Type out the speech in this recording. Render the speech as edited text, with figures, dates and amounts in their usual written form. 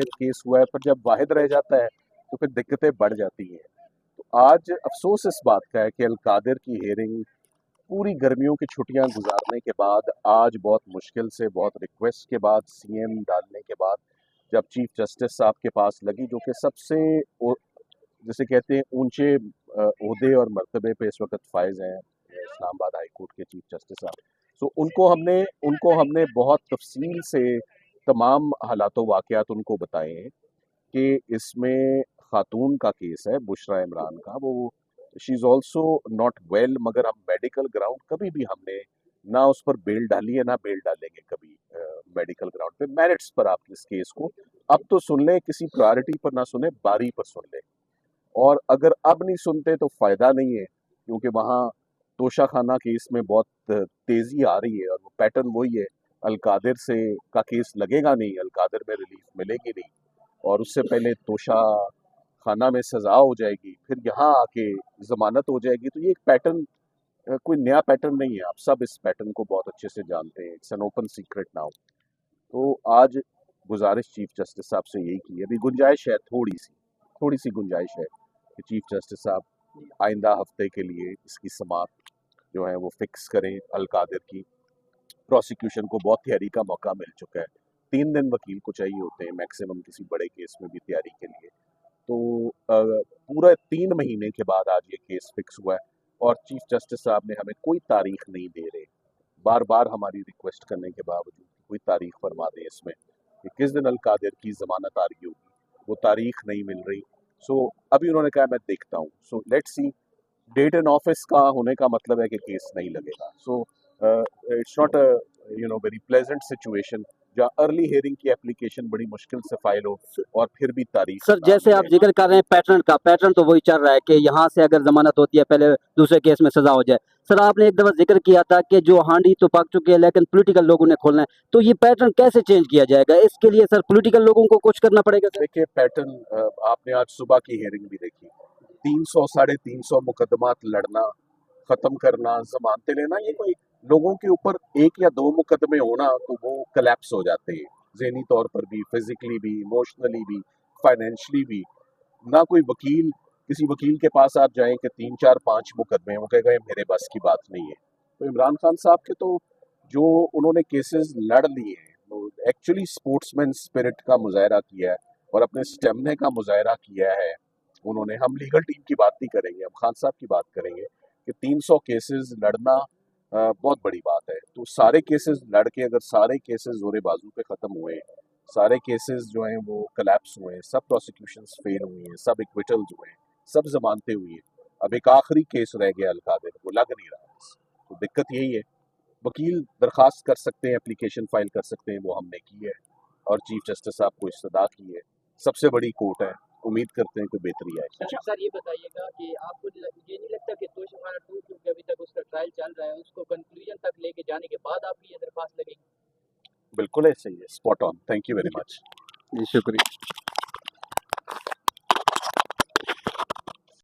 वाहिद case हुआ है, पर जब वाहिद रह जाता है तो फिर दिक्कतें बढ़ जाती हैं। तो आज अफसोस इस बात का है कि अल-कादिर की हियरिंग पूरी गर्मियों की छुट्टियां गुजारने के बाद आज बहुत मुश्किल से, बहुत रिक्वेस्ट के बाद, सीएम डालने के बाद जब चीफ जस्टिस साहब के पास लगी, जो कि सबसे जिसे कहते हैं ऊंचे ओहदे और मर्तबे पे इस वक्त फायज हैं, इस्लामाबाद हाई कोर्ट के चीफ जस्टिस साहब। तो उनको हमने बहुत तफसील से तमाम हालातों वाक़यात उनको बताए हैं कि इसमें खातून का केस है, बुशरा इमरान का, वो she is also not well, मगर हम मेडिकल ग्राउंड कभी भी हमने ना उस पर बेल डाली है, ना बेल डालेंगे कभी मेडिकल ग्राउंड पे। मेरिट्स पर आप इस केस को अब तो सुन लें, किसी प्रायोरिटी पर ना सुने, बारी पर सुन लें। और अगर अब नहीं सुनते तो फ़ायदा नहीं है, क्योंकि वहाँ तोशाखाना केस में बहुत तेज़ी आ रही है और वो पैटर्न वही है, अल-कादिर से का केस लगेगा नहीं, अल-कादिर में रिलीफ मिलेगी नहीं, और उससे पहले तोशाखाना में सज़ा हो जाएगी, फिर यहाँ आके ज़मानत हो जाएगी। तो ये एक पैटर्न कोई नया पैटर्न नहीं है, आप सब इस पैटर्न को बहुत अच्छे से जानते हैं, it's an open secret now. तो आज गुज़ारिश चीफ जस्टिस साहब से यही की है, अभी गुंजाइश है थोड़ी सी गुंजाइश है कि चीफ जस्टिस साहब आइंदा हफ्ते के लिए इसकी समाअत जो है वो फिक्स करें अल-कादिर की। प्रोसिक्यूशन को बहुत तैयारी का मौका मिल चुका है, 3 दिन वकील को चाहिए होते हैं मैक्सिमम किसी बड़े केस में भी तैयारी के लिए। तो पूरा 3 महीने के बाद आज ये केस फिक्स हुआ है और चीफ जस्टिस साहब ने हमें कोई तारीख नहीं दे रहे, बार बार हमारी रिक्वेस्ट करने के बावजूद कोई तारीख फरमा दें इसमें कि किस दिन अल-कादिर की ज़मानत आ रही होगी, वो तारीख नहीं मिल रही। सो अभी उन्होंने कहा मैं देखता हूँ, so let's see. Date in office का होने का मतलब है कि केस नहीं लगेगा। So it's not a very pleasant situation जहाँ अर्ली हियरिंग की एप्लीकेशन बड़ी मुश्किल से फाइल हो और फिर भी तारीख सर, ना जैसे आप मिले। जिक्र कर रहे हैं पैटर्न का, पैटर्न तो वही चल रहा है कि यहाँ से अगर जमानत होती है पहले दूसरे केस में सजा हो जाए। सर, आपने एक दफा जिक्र किया था कि जो हांडी तो पक चुके हैं लेकिन पॉलिटिकल लोगों ने खोलना है, तो ये पैटर्न कैसे चेंज किया जाएगा? इसके लिए सर पॉलिटिकल लोगों को कुछ करना पड़ेगा सर? देखिए पैटर्न, आपने आज सुबह की हियरिंग भी देखी, 300 साढ़े 300 मुकदमात लड़ना, खत्म करना, जमानतें लेना, ये कोई लोगों के ऊपर 1 या 2 मुकदमे होना तो वो कलेप्स हो जाते हैं, ज़हनी तौर पर भी, फिजिकली भी, इमोशनली भी, फाइनेंशियली भी। ना कोई वकील, किसी वकील के पास आप जाएं कि 3 4 5 मुकदमे, वो कहेगा ये मेरे बस की बात नहीं है। तो इमरान खान साहब के तो जो उन्होंने केसेस लड़ लिए हैं, एक्चुअली स्पोर्ट्समैन स्पिरिट का मुजाहरा किया है और अपने स्टेमिना का मुजाहरा किया है उन्होंने। हम लीगल टीम की बात नहीं करेंगे, हम खान साहब की बात करेंगे कि 300 केसेस लड़ना बहुत बड़ी बात है। तो सारे केसेस लड़ के अगर सारे केसेस जोरे बाजू पे ख़त्म हुए, सारे केसेस जो हैं वो कलेप्स हुए हैं, सब प्रोसिक्यूशंस फेल हुई हैं, सब एक्विटल्स हुए हैं, सब जमानतें हुई हैं, अब एक आखिरी केस रह गया अल-कादिर, वो लग नहीं रहा। तो दिक्कत यही है, वकील दरखास्त कर सकते हैं, एप्लीकेशन फाइल कर सकते हैं, वो हमने की है और चीफ जस्टिस साहब को इस्तदा की है। सबसे बड़ी कोर्ट है, उम्मीद करते हैं कि बेहतरी आएगी। अच्छा सर, ये बताइएगा कि आपको ये नहीं लगता कि तोशाखाना 2 क्योंकि अभी तक उसका ट्रायल चल रहा है, उसको कंक्लूजन तक लेके जाने के बाद आपकी ये दरख्वास्त लगेगी? बिल्कुल ऐसे ही है, spot on. Thank you very much. जी, शुक्रिया।